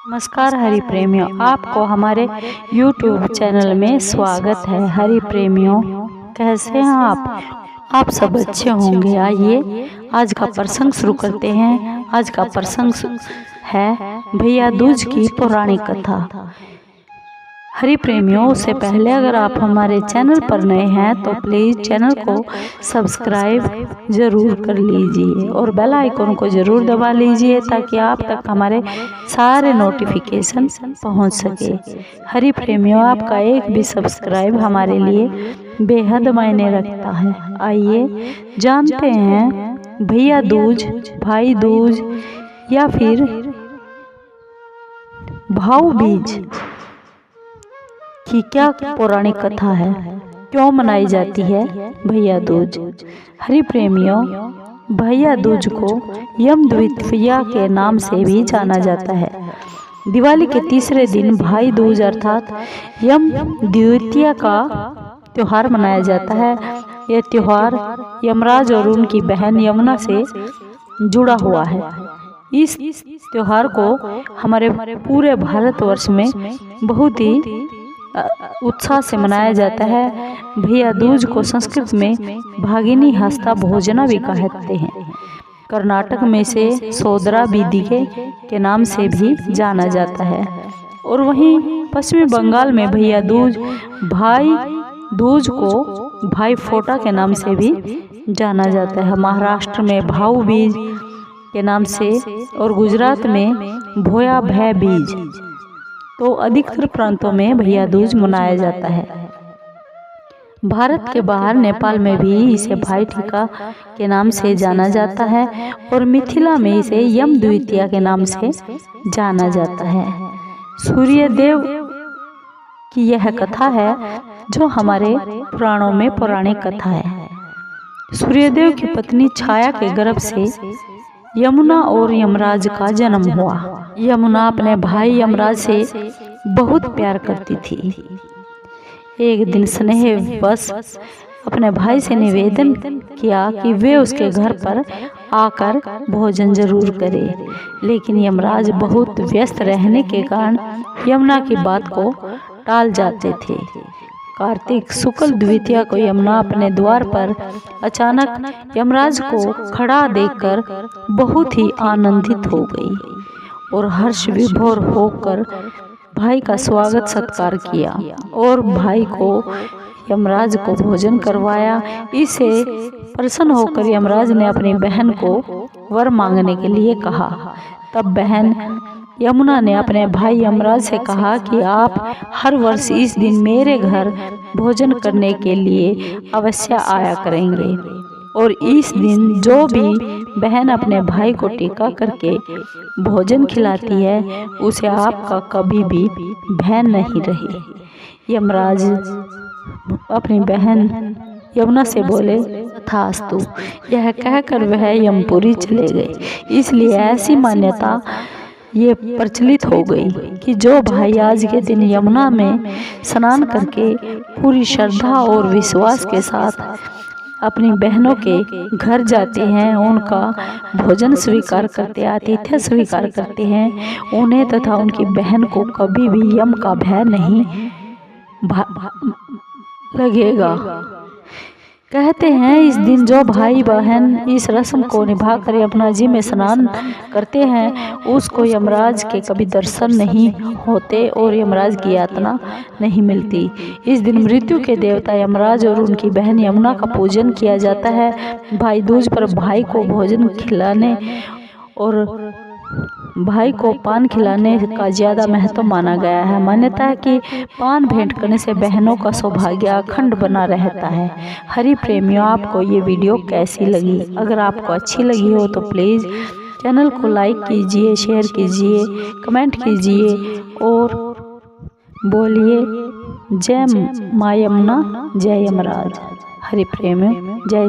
नमस्कार हरि प्रेमियों, आपको हमारे YouTube चैनल में स्वागत है। हरि प्रेमियों, कैसे हैं आप सब अच्छे होंगे। आइए आज का प्रसंग शुरू करते हैं। आज का प्रसंग है भैया दूज की पौराणिक कथा। हरि प्रेमियों, उससे पहले अगर आप हमारे चैनल पर नए हैं तो प्लीज़ चैनल को सब्सक्राइब ज़रूर कर लीजिए और बेल आइकन को ज़रूर दबा लीजिए ताकि आप तक हमारे सारे नोटिफिकेशन पहुंच सके। हरि प्रेमियों, आपका एक भी सब्सक्राइब हमारे लिए बेहद मायने रखता है। आइए जानते हैं भैया दूज, भाई दूज या फिर भाऊ बीज की क्या पौराणिक कथा है, क्यों मनाई जाती है भैया दूज। हरि प्रेमियों, भैया दूज को यम द्वितीया के नाम से भी जाना जाता है। दिवाली के तीसरे दिन भाई दूज अर्थात यम द्वितीया का त्योहार मनाया जाता है। यह त्योहार यमराज और उनकी बहन यमुना से जुड़ा हुआ है। इस त्योहार को हमारे पूरे भारतवर्ष में बहुत ही उत्साह से मनाया जाता है। भैया दूज को संस्कृत में भागिनी हस्ता भोजना भी कहते हैं। कर्नाटक में इसे सोदरा बीदिगे के नाम से भी जाना जाता है और वहीं पश्चिमी बंगाल में भैया दूज, भाई दूज को भाई फोटा के नाम से भी जाना जाता है। महाराष्ट्र में भाऊ बीज के नाम से और गुजरात में भोया भै बीज, तो अधिकतर प्रांतों में भैया दूज मनाया जाता है। भारत के बाहर नेपाल में भी इसे भाई टीका के नाम से जाना जाता है और मिथिला में इसे यम द्वितीया के नाम से जाना जाता है। सूर्यदेव की यह कथा है जो हमारे पुराणों में पौराणिक कथा है। सूर्यदेव की पत्नी छाया के गर्भ से यमुना और यमराज का जन्म हुआ। यमुना अपने भाई यमराज से बहुत प्यार करती थी। एक दिन स्नेहवश अपने भाई से निवेदन किया कि वे उसके घर पर आकर भोजन जरूर करें, लेकिन यमराज बहुत व्यस्त रहने के कारण यमुना की बात को टाल जाते थे। कार्तिक शुक्ल द्वितीया को यमुना अपने द्वार पर अचानक यमराज को खड़ा देखकर बहुत ही आनंदित हो गई और हर्ष विभोर होकर भाई का स्वागत सत्कार किया और भाई को यमराज को भोजन करवाया। इससे प्रसन्न होकर यमराज ने अपनी बहन को वर मांगने के लिए कहा। तब बहन यमुना ने अपने भाई यमराज से कहा कि आप हर वर्ष इस दिन मेरे घर भोजन करने के लिए अवश्य आया करेंगे और इस दिन जो भी बहन अपने भाई को टीका करके भोजन खिलाती है उसे आपका कभी भी भय नहीं रहे। यमराज अपनी बहन यमुना से बोले, तथास्तु। यह कहकर वह यमपुरी चले गए। इसलिए ऐसी मान्यता ये प्रचलित हो गई कि जो भाई आज के दिन यमुना में स्नान करके पूरी श्रद्धा और विश्वास के साथ अपनी बहनों के घर जाते हैं, उनका भोजन स्वीकार करते, आतिथ्य स्वीकार करते हैं, उन्हें तथा उनकी बहन को कभी भी यम का भय नहीं लगेगा। कहते हैं इस दिन जो भाई बहन इस रस्म को निभाकर यमुना जी में स्नान करते हैं उसको यमराज के कभी दर्शन नहीं होते और यमराज की यातना नहीं मिलती। इस दिन मृत्यु के देवता यमराज और उनकी बहन यमुना का पूजन किया जाता है। भाई दूज पर भाई को भोजन खिलाने और भाई को पान खिलाने का ज़्यादा महत्व माना गया है। मान्यता है कि पान भेंट करने से बहनों का सौभाग्य अखंड बना रहता है। हरि प्रेमियों, आपको ये वीडियो कैसी लगी? अगर आपको अच्छी लगी हो तो प्लीज़ चैनल को लाइक कीजिए, शेयर कीजिए, कमेंट कीजिए और बोलिए जय माँ यमुना, जय यमराज। हरि प्रेमियों, जय